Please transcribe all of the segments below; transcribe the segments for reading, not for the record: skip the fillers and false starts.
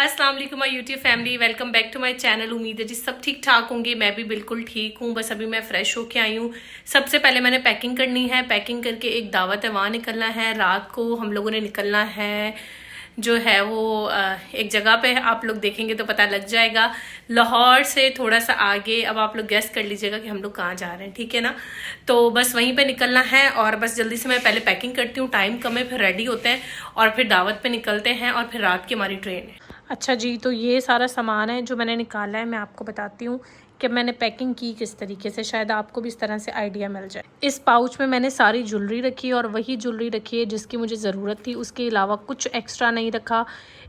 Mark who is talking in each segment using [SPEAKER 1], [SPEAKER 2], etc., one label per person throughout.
[SPEAKER 1] अस्सलाम वालेकुम my YouTube family, welcome back to my channel. उम्मीद है जी सब ठीक ठाक होंगे। मैं भी बिल्कुल ठीक हूँ। बस अभी मैं फ्रेश होके आई हूँ। सबसे पहले मैंने पैकिंग करनी है। पैकिंग करके एक दावत है, वहाँ निकलना है। रात को हम लोगों ने निकलना है जो है वो एक जगह पे है, आप लोग देखेंगे तो पता लग जाएगा। लाहौर से थोड़ा सा आगे। अब आप लोग गेस कर लीजिएगा कि हम लोग कहाँ जा रहे हैं, ठीक है ना। तो बस वहीं पे निकलना है और बस जल्दी से मैं पहले पैकिंग करती हूँ, टाइम कम है, फिर रेडी होते हैं और फिर दावत पे निकलते हैं और फिर रात की हमारी ट्रेन है। अच्छा जी, तो ये सारा सामान है जो मैंने निकाला है। मैं आपको बताती हूँ कि मैंने पैकिंग की किस तरीके से, शायद आपको भी इस तरह से आइडिया मिल जाए। इस पाउच में मैंने सारी ज्वेलरी रखी है और वही ज्वेलरी रखी है जिसकी मुझे ज़रूरत थी। उसके अलावा कुछ एक्स्ट्रा नहीं रखा।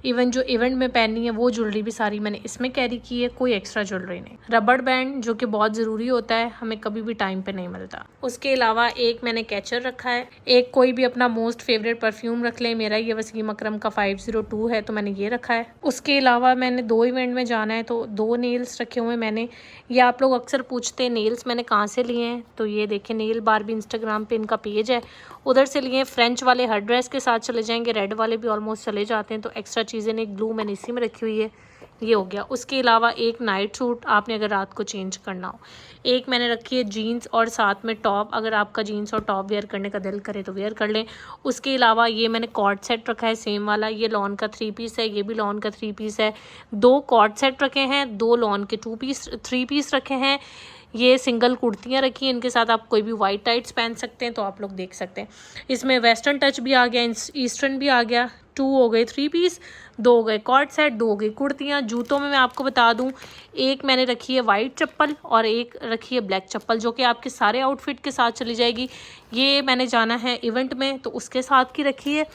[SPEAKER 1] इवन जो इवेंट में पहननी है वो ज्वेलरी भी सारी मैंने इसमें कैरी की है, कोई एक्स्ट्रा ज्वेलरी नहीं। रबड़ बैंड जो कि बहुत ज़रूरी होता है, हमें कभी भी टाइम पे नहीं मिलता। उसके अलावा एक मैंने कैचर रखा है। एक कोई भी अपना मोस्ट फेवरेट परफ्यूम रख लें। मेरा ये वसीम अकरम का 502 है तो मैंने ये रखा है। उसके अलावा मैंने 2 इवेंट में जाना है तो 2 नेल्स रखे हुए मैंने। ये आप लोग अक्सर पूछते हैं नेल्स मैंने कहाँ से लिए हैं, तो ये देखें नेल बार भी इंस्टाग्राम पे इनका पेज है, उधर से लिए। फ्रेंच वाले हर ड्रेस के साथ चले जाएंगे, रेड वाले भी ऑलमोस्ट चले जाते हैं। तो एक्स्ट्रा चीज़ें ने, एक ग्लू मैंने इसी में रखी हुई है, ये हो गया। उसके अलावा एक नाइट सूट आपने अगर रात को चेंज करना हो। एक मैंने रखी है जीन्स और साथ में टॉप, अगर आपका जीन्स और टॉप वेयर करने का दिल करे तो वेयर कर लें। उसके अलावा ये मैंने कॉर्ड सेट रखा है सेम वाला, ये लॉन का 3 पीस है, ये भी लॉन का 3 पीस है। 2 कॉर्ड सेट रखे हैं, 2 लॉन के 2 पीस 3 पीस रखे हैं। ये सिंगल कुर्तियाँ रखी हैं, इनके साथ आप कोई भी वाइट टाइट्स पहन सकते हैं, तो आप लोग देख सकते हैं। इसमें वेस्टर्न टच भी आ गया, ईस्टर्न भी आ गया। 2 हो गए 3 पीस, 2 हो गए कॉर्ड सेट, 2 हो गई कुर्तियाँ। जूतों में मैं आपको बता दूं, एक मैंने रखी है वाइट चप्पल और एक रखी है ब्लैक चप्पल, जो कि आपके सारे आउटफिट के साथ चली जाएगी। ये मैंने जाना है इवेंट में तो उसके साथ की रखी है।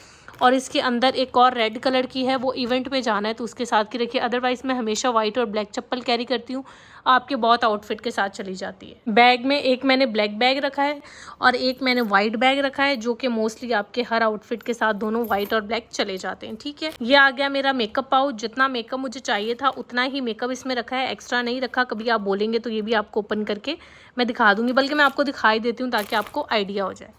[SPEAKER 1] और इसके अंदर एक और रेड कलर की है, वो इवेंट में जाना है तो उसके साथ की रखी है। अदरवाइज़ मैं हमेशा वाइट और ब्लैक चप्पल कैरी करती हूँ, आपके बहुत आउटफिट के साथ चली जाती है। बैग में एक मैंने ब्लैक बैग रखा है और एक मैंने वाइट बैग रखा है, जो कि मोस्टली आपके हर आउटफिट के साथ दोनों वाइट और ब्लैक चले जाते हैं, ठीक है। ये आ गया मेरा मेकअप पाउच। जितना मेकअप मुझे चाहिए था उतना ही मेकअप इसमें रखा है, एक्स्ट्रा नहीं रखा। कभी आप बोलेंगे तो ये भी आपको ओपन करके मैं दिखा दूंगी, बल्कि मैं आपको दिखाई देती हूँ ताकि आपको आइडिया हो जाए।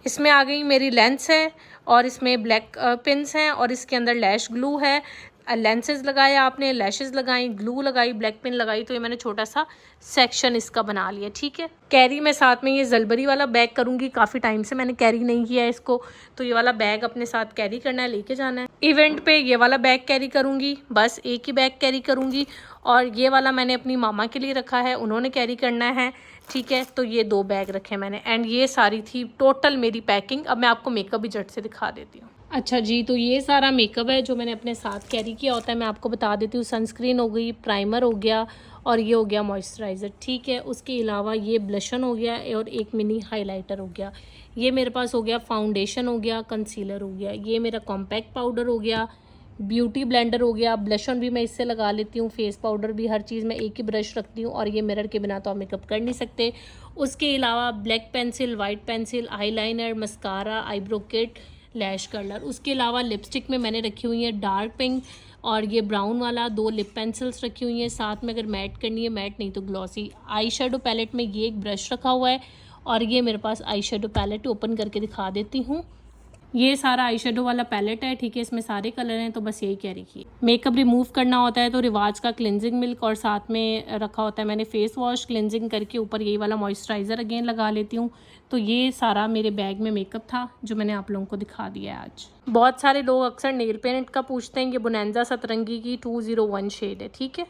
[SPEAKER 1] इसमें आ गई मेरी लेंस है और इसमें ब्लैक पिन्स हैं और इसके अंदर लैश ग्लू है। लेंसेज लगाए आपने, लैशेस लगाई, ग्लू लगाई, ब्लैक पिन लगाई, तो ये मैंने छोटा सा सेक्शन इसका बना लिया, ठीक है। कैरी मैं साथ में ये जलबरी वाला बैग करूँगी, काफ़ी टाइम से मैंने कैरी नहीं किया है इसको, तो ये वाला बैग अपने साथ कैरी करना है, लेके जाना है। इवेंट पे ये वाला बैग कैरी करूँगी, बस एक ही बैग कैरी करूँगी। और ये वाला मैंने अपनी मामा के लिए रखा है, उन्होंने कैरी करना है, ठीक है। तो ये 2 बैग रखे मैंने एंड ये सारी थी टोटल मेरी पैकिंग। अब मैं आपको मेकअप भी झट से दिखा देती हूँ। अच्छा जी, तो ये सारा मेकअप है जो मैंने अपने साथ कैरी किया होता है। मैं आपको बता देती हूँ, सनस्क्रीन हो गई, प्राइमर हो गया और ये हो गया मॉइस्चराइज़र, ठीक है। उसके अलावा ये ब्लशन हो गया और एक मिनी हाइलाइटर हो गया। ये मेरे पास हो गया फाउंडेशन हो गया, कंसीलर हो गया, ये मेरा कॉम्पैक्ट पाउडर हो गया, ब्यूटी ब्लेंडर हो गया, ब्लशन भी मैं इससे लगा लेती हूँ, फेस पाउडर भी, हर चीज़ मैं एक ही ब्रश रखती हूँ और ये मिरर के बिना तो आप मेकअप कर नहीं सकते। उसके अलावा black pencil, white pencil, eyeliner, mascara, eyebrow kit, lash curler. उसके अलावा लिपस्टिक में मैंने रखी हुई है डार्क पिंक और ये ब्राउन वाला, 2 लिप पेंसिल्स रखी हुई हैं। साथ में अगर मैट करनी है, मैट नहीं तो ग्लॉसी। आई शेडो पैलेट में ये एक ब्रश रखा हुआ है और ये मेरे पास आई शेडो पैलेट ओपन करके दिखा देती हूँ। ये सारा आई शेडो वाला पैलेट है, ठीक है। इसमें सारे कलर हैं तो बस यही कैरी किए। मेकअप रिमूव करना होता है तो रिवाज का क्लिनजिंग मिल्क और साथ में रखा होता है मैंने फेस वॉश। क्लिनजिंग करके ऊपर यही वाला मॉइस्चराइज़र अगेन लगा लेती हूँ। तो ये सारा मेरे बैग में मेकअप था जो मैंने आप लोगों को दिखा दिया है आज। बहुत सारे लोग अक्सर नेल पेंट का पूछते हैं, ये बोनांजा सतरंगी की 201 शेड है, ठीक है।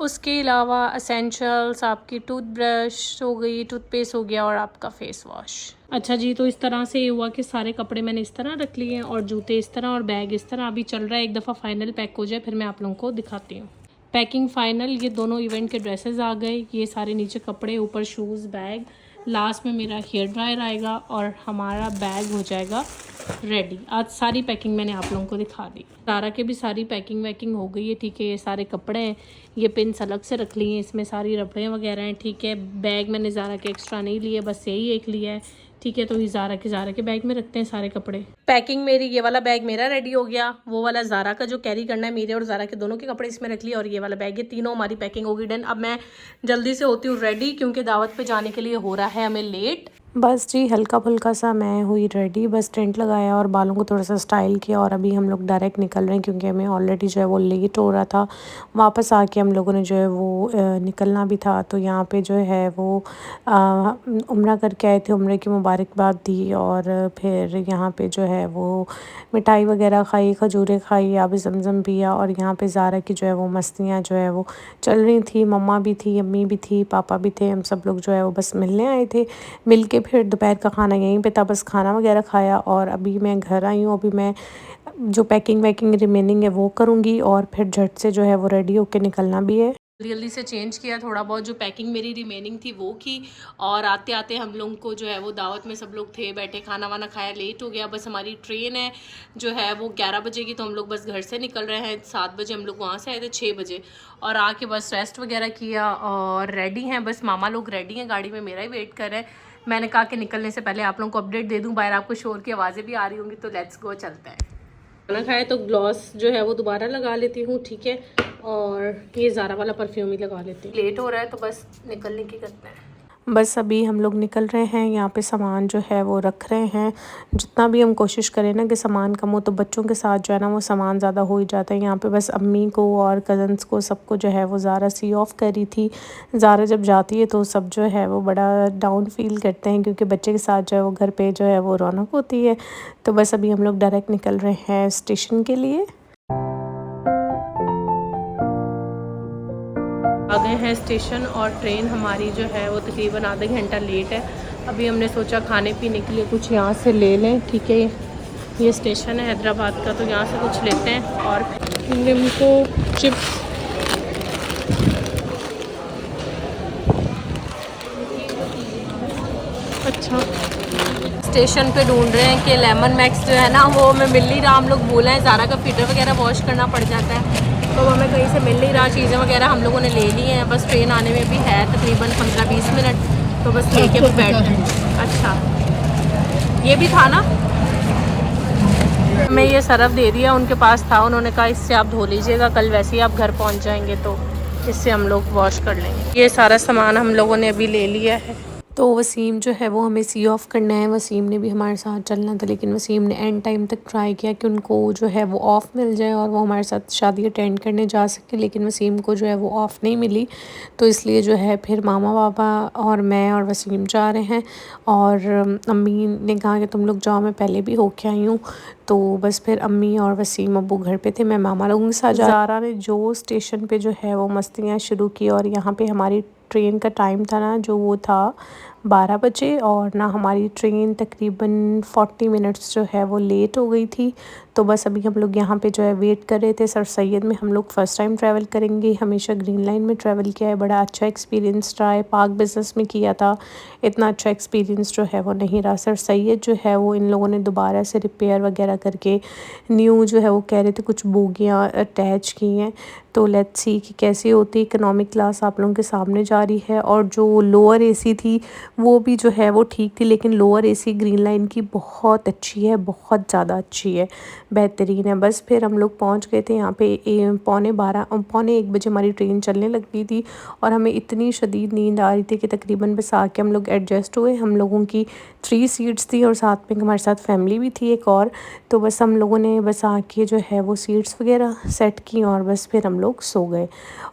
[SPEAKER 1] उसके अलावा असेंशियल्स आपकी टूथब्रश हो गई, टूथपेस्ट हो गया और आपका फेस वॉश। अच्छा जी, तो इस तरह से ये हुआ कि सारे कपड़े मैंने इस तरह रख लिए हैं और जूते इस तरह और बैग इस तरह। अभी चल रहा है, एक दफ़ा फाइनल पैक हो जाए फिर मैं आप लोगों को दिखाती हूँ। पैकिंग फाइनल, ये दोनों इवेंट के ड्रेसेस आ गए, ये सारे नीचे कपड़े, ऊपर शूज़, बैग। लास्ट में मेरा हेयर ड्रायर आएगा और हमारा बैग हो जाएगा रेडी। आज सारी पैकिंग मैंने आप लोगों को दिखा दी। ज़ारा के भी सारी पैकिंग वैकिंग हो गई है, ठीक है। ये सारे कपड़े हैं, ये पिन्स अलग से रख लिए हैं, इसमें सारी रबड़ें वगैरह हैं, ठीक है। बैग मैंने ज़ारा के एक्स्ट्रा नहीं लिए, बस यही एक लिया है, ठीक है। तो ये ज़ारा के बैग में रखते हैं सारे कपड़े। पैकिंग मेरी, ये वाला बैग मेरा रेडी हो गया, वो वाला ज़ारा का जो कैरी करना है, मेरे और ज़ारा के दोनों के कपड़े इसमें रख लिए और ये वाला बैग, ये तीनों हमारी पैकिंग हो गई डन। अब मैं जल्दी से होती हूँ रेडी क्योंकि दावत पे जाने के लिए हो रहा है हमें लेट।
[SPEAKER 2] बस जी हल्का फुल्का सा मैं हुई रेडी, बस टेंट लगाया और बालों को थोड़ा सा स्टाइल किया और अभी हम लोग डायरेक्ट निकल रहे हैं क्योंकि हमें ऑलरेडी जो है वो लेट हो रहा था। वापस आके हम लोगों ने जो है वो निकलना भी था, तो यहाँ पे जो है वो उम्रा करके आए थे, उम्रे की मुबारकबाद दी और फिर यहाँ पे जो है वो मिठाई वगैरह खाई, खजूरें खाई, आब ज़मज़म पिया और यहाँ पे ज़ारा की जो है वो मस्तियाँ जो है वो चल रही थी। मम्मा भी थी, अम्मी भी थी, पापा भी थे, हम सब लोग जो है वो बस मिलने आए थे। मिल के फिर दोपहर का खाना यहीं पे था, बस खाना वगैरह खाया और अभी मैं घर आई हूँ। अभी मैं जो पैकिंग वैकिंग रिमेनिंग है वो करूँगी और फिर झट से जो है वो रेडी होके निकलना भी है।
[SPEAKER 1] जल्दी जल्दी से चेंज किया, थोड़ा बहुत जो पैकिंग मेरी रिमेनिंग थी वो की, और आते आते हम लोग को जो है वो दावत में सब लोग थे बैठे, खाना वाना खाया, लेट हो गया। बस हमारी ट्रेन है जो है वो 11 बजे की, तो हम लोग बस घर से निकल रहे हैं। 7 बजे हम लोग वहाँ से आए थे, 6 बजे, और आके बस रेस्ट वगैरह किया और रेडी हैं। बस मामा लोग रेडी हैं, गाड़ी में मेरा ही वेट कर रहे हैं। मैंने कहा कि निकलने से पहले आप लोगों को अपडेट दे दूँ, बाहर आपको शोर की आवाज़ें भी आ रही होंगी, तो लेट्स गो, चलते हैं। खाना खाया तो ग्लॉस जो है वो दोबारा लगा लेती हूँ, ठीक है, और ये ज़ारा वाला परफ्यूम ही लगा लेती हूँ। लेट हो रहा है तो बस निकलने की करते हैं।
[SPEAKER 2] बस अभी हम लोग निकल रहे हैं, यहाँ पे सामान जो है वो रख रहे हैं। जितना भी हम कोशिश करें ना कि सामान कम हो, तो बच्चों के साथ जो है ना वो सामान ज़्यादा हो ही जाता है। यहाँ पे बस अम्मी को और कज़न्स को सबको जो है वो ज़ारा सी ऑफ कर रही थी। ज़ारा जब जाती है तो सब जो है वो बड़ा डाउन फील करते हैं क्योंकि बच्चे के साथ जो है वो घर पे जो है वो रौनक होती है। तो बस अभी हम लोग डायरेक्ट निकल रहे हैं स्टेशन के लिए।
[SPEAKER 1] आ गए हैं स्टेशन और ट्रेन हमारी जो है वो तकरीबन आधा घंटा लेट है। अभी हमने सोचा खाने पीने के लिए कुछ यहाँ से ले लें, ठीक है। ये स्टेशन है हैदराबाद का, तो यहाँ से कुछ लेते हैं। और निम्को चिप्स, अच्छा। स्टेशन पे ढूंढ रहे हैं कि लेमन मैक्स जो है ना वो हमें मिल नहीं रहा। हम लोग बोला है, ज़ारा का फीडर वगैरह वॉश करना पड़ जाता है, तो हमें कहीं से मिल नहीं रहा। चीज़ें वगैरह हम लोगों ने ले ली हैं, बस ट्रेन आने में भी है तकरीबन 15-20 मिनट, तो बस लेके वो बैठ हैं। अच्छा, ये भी था ना, हमें ये सरफ दे दिया, उनके पास था, उन्होंने कहा इससे आप धो लीजिएगा, कल वैसे ही आप घर पहुंच जाएंगे तो इससे हम लोग वॉश कर लेंगे। ये सारा सामान हम लोगों ने अभी ले लिया है।
[SPEAKER 2] तो वसीम जो है वो हमें सी ऑफ़ करना है। वसीम ने भी हमारे साथ चलना था, लेकिन वसीम ने एंड टाइम तक ट्राई किया कि उनको जो है वो ऑफ़ मिल जाए और वो हमारे साथ शादी अटेंड करने जा सके, लेकिन वसीम को जो है वो ऑफ़ नहीं मिली। तो इसलिए जो है फिर मामा पापा और मैं और वसीम जा रहे हैं। और अम्मी ने कहा कि तुम लोग जाओ, मैं पहले भी होके आई हूँ। तो बस फिर अम्मी और वसीम अब्बू घर पे थे, मैं मामा लोगों के साथ ज़ारा ने जो स्टेशन पे जो है वो मस्तियाँ शुरू की, और यहाँ पे हमारी ट्रेन का टाइम था ना जो वो था 12 बजे, और ना हमारी ट्रेन तकरीबन 40 मिनट्स जो है वो लेट हो गई थी। तो बस अभी हम लोग यहाँ पे जो है वेट कर रहे थे। सर सैयद में हम लोग फ़र्स्ट टाइम ट्रैवल करेंगे, हमेशा ग्रीन लाइन में ट्रैवल किया है, बड़ा अच्छा एक्सपीरियंस रहा है। पार्क बिज़नेस में किया था, इतना अच्छा एक्सपीरियंस जो है वो नहीं रहा। सर सैयद जो है वो इन लोगों ने दोबारा से रिपेयर वगैरह करके न्यू जो है वो कह रहे थे कुछ बोगियाँ अटैच की हैं, तो लेट्स सी कि कैसी होती। इकोनॉमिक क्लास आप लोगों के सामने जा रही है, और जो लोअर एसी थी वो भी जो है वो ठीक थी, लेकिन लोअर एसी ग्रीन लाइन की बहुत अच्छी है, बहुत ज़्यादा अच्छी है, बेहतरीन है। बस फिर हम लोग पहुंच गए थे यहाँ पे 1 बजे हमारी ट्रेन चलने लग गई थी, और हमें इतनी शदीद नींद आ रही थी कि तकरीबन बस आके हम लोग एडजस्ट हुए। हम लोगों की 3 सीट्स थी और साथ में हमारे साथ फैमिली भी थी एक और, तो बस हम लोगों ने बस आके जो है वो सीट्स वगैरह सेट की और बस फिर हम लोग सो गए।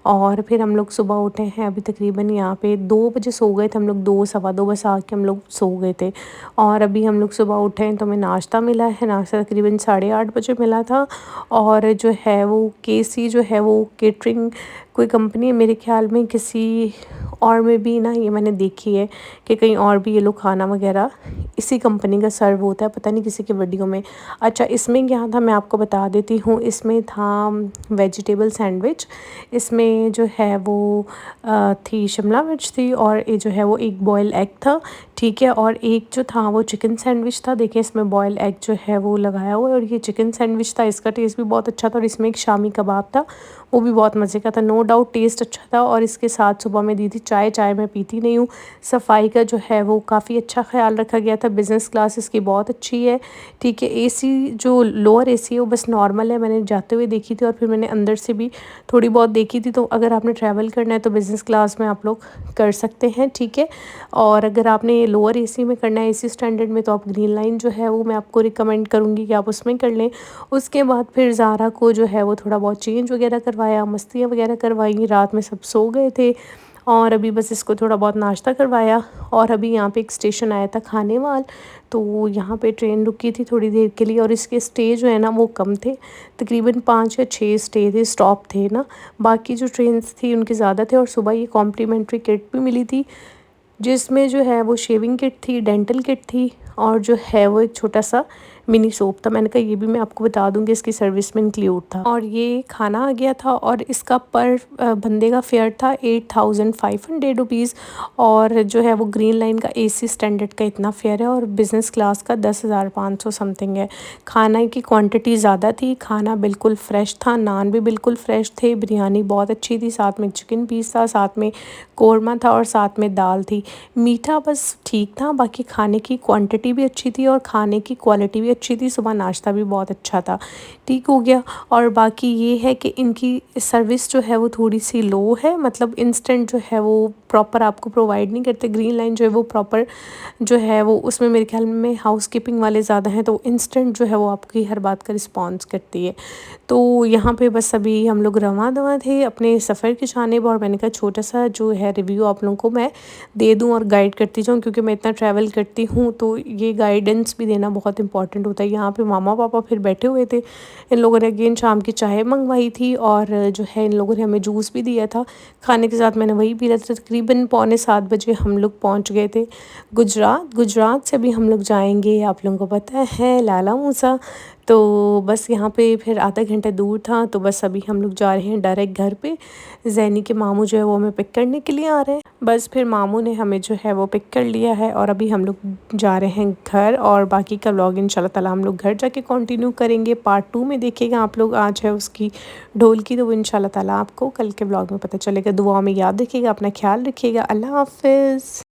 [SPEAKER 2] और फिर हम लोग सुबह उठे हैं, अभी तकरीबन यहाँ पे 2 बजे सो गए थे हम लोग, 2 सवा 2 बस आके हम लोग सो गए थे। और अभी हम लोग सुबह उठे हैं तो हमें नाश्ता मिला है, नाश्ता तकरीबन 8:30 बजे मिला था। और जो है वो केसी जो है वो केटरिंग कोई कंपनी है मेरे ख्याल में, किसी और में भी ना, ये मैंने देखी है कि कहीं और भी ये लोग खाना वगैरह इसी कंपनी का सर्व होता है, पता नहीं किसी की वीडियो में। अच्छा, इसमें क्या था मैं आपको बता देती हूँ। इसमें था वेजिटेबल सैंडविच, इसमें जो है वो थी शिमला मिर्च थी, और ये जो है वो एक बॉयल एग था, ठीक है, और एक जो था वो चिकन सैंडविच था। देखिए इसमें बॉयल एग जो है वो लगाया हुआ है, और ये चिकन सैंडविच था, इसका टेस्ट भी बहुत अच्छा था। और इसमें एक शामी कबाब था, वो भी बहुत मज़े का था। नो डाउट टेस्ट अच्छा था। और इसके साथ सुबह में दी थी चाय। चाय मैं पीती नहीं हूँ। सफाई का जो है वो काफ़ी अच्छा ख्याल रखा गया था। बिज़नेस क्लास इसकी बहुत अच्छी है, ठीक है। एसी जो लोअर एसी है वो बस नॉर्मल है, मैंने जाते हुए देखी थी और फिर मैंने अंदर से भी थोड़ी बहुत देखी थी। तो अगर आपने ट्रैवल करना है तो बिज़नेस क्लास में आप लोग कर सकते हैं, ठीक है। और अगर आपने लोअर एसी में करना है, एसी स्टैंडर्ड में, तो आप ग्रीन लाइन जो है वो मैं आपको रिकमेंड करूँगी कि आप उसमें कर लें। उसके बाद फिर ज़ारा को जो है वो थोड़ा बहुत चेंज वगैरह करवाया, मस्तियाँ वगैरह करवाई। रात में सब सो गए थे और अभी बस इसको थोड़ा बहुत नाश्ता करवाया। और अभी यहाँ पे एक स्टेशन आया था खानेवाल, तो यहाँ पे ट्रेन रुकी थी थोड़ी देर के लिए। और इसके स्टे जो है ना वो कम थे, तकरीबन 5 या 6 स्टॉप थे ना। बाकी जो ट्रेन्स थी उनके ज़्यादा थे। और सुबह ये कॉम्प्लीमेंट्री किट भी मिली थी, जिसमें जो है वो शेविंग किट थी, डेंटल किट थी और जो है वो एक छोटा सा मिनी सोप था। मैंने कहा ये भी मैं आपको बता दूंगी, इसकी सर्विस में इंक्लूड था। और ये खाना आ गया था और इसका पर बंदे का फेयर था 8500 रुपीज़। और जो है वो ग्रीन लाइन का एसी स्टैंडर्ड का इतना फेयर है और बिज़नेस क्लास का 10,500 समथिंग है। खाना की क्वांटिटी ज़्यादा थी, खाना बिल्कुल फ़्रेश था, नान भी बिल्कुल फ़्रेश थे, बिरयानी बहुत अच्छी थी, साथ में चिकन पीस था, साथ में कौरमा था और साथ में दाल थी। मीठा बस ठीक था, बाकी खाने की क्वांटिटी भी अच्छी थी और खाने की क्वालिटी भी अच्छी थी। सुबह नाश्ता भी बहुत अच्छा था, ठीक हो गया। और बाकी ये है कि इनकी सर्विस जो है वो थोड़ी सी लो है, मतलब इंस्टेंट जो है वो प्रॉपर आपको प्रोवाइड नहीं करते। ग्रीन लाइन जो है वो प्रॉपर जो है वो उसमें मेरे ख्याल में हाउस कीपिंग वाले ज़्यादा हैं, तो इंस्टेंट जो है वो आपकी हर बात का रिस्पॉन्स करती है। तो यहाँ पे बस अभी हम लोग रवां दवा थे अपने सफ़र की जानिब। और मैंने कहा छोटा सा जो है रिव्यू आप लोगों को मैं दे दूँ और गाइड करती जाऊँ, क्योंकि मैं इतना ट्रैवल करती हूँ तो ये गाइडेंस भी देना बहुत इंपॉर्टेंट होता है। यहाँ पे मामा पापा फिर बैठे हुए थे, इन लोगों ने अगेन शाम की चाय मंगवाई थी और जो है इन लोगों ने हमें जूस भी दिया था खाने के साथ। मैंने वही पी लिया था। तकरीबन 6:45 बजे हम लोग पहुँच गए थे गुजरात। गुजरात से भी हम लोग जाएंगे, आप लोगों को पता है, लाला मूसा। तो बस यहाँ पे फिर आधा घंटा दूर था, तो बस अभी हम लोग जा रहे हैं डायरेक्ट घर पे। जैनी के मामू जो है वो हमें पिक करने के लिए आ रहे हैं। बस फिर मामू ने हमें जो है वो पिक कर लिया है और अभी हम लोग जा रहे हैं घर। और बाकी का व्लॉग इंशाल्लाह ताला हम लोग घर जाके कंटिन्यू करेंगे। पार्ट 2 में देखिएगा आप लोग। आज है उसकी ढोल की, तो वो इंशाल्लाह ताला आपको कल के व्लॉग में पता चलेगा। दुआ में याद रखिएगा, अपना ख्याल रखिएगा। अल्लाह हाफिज़।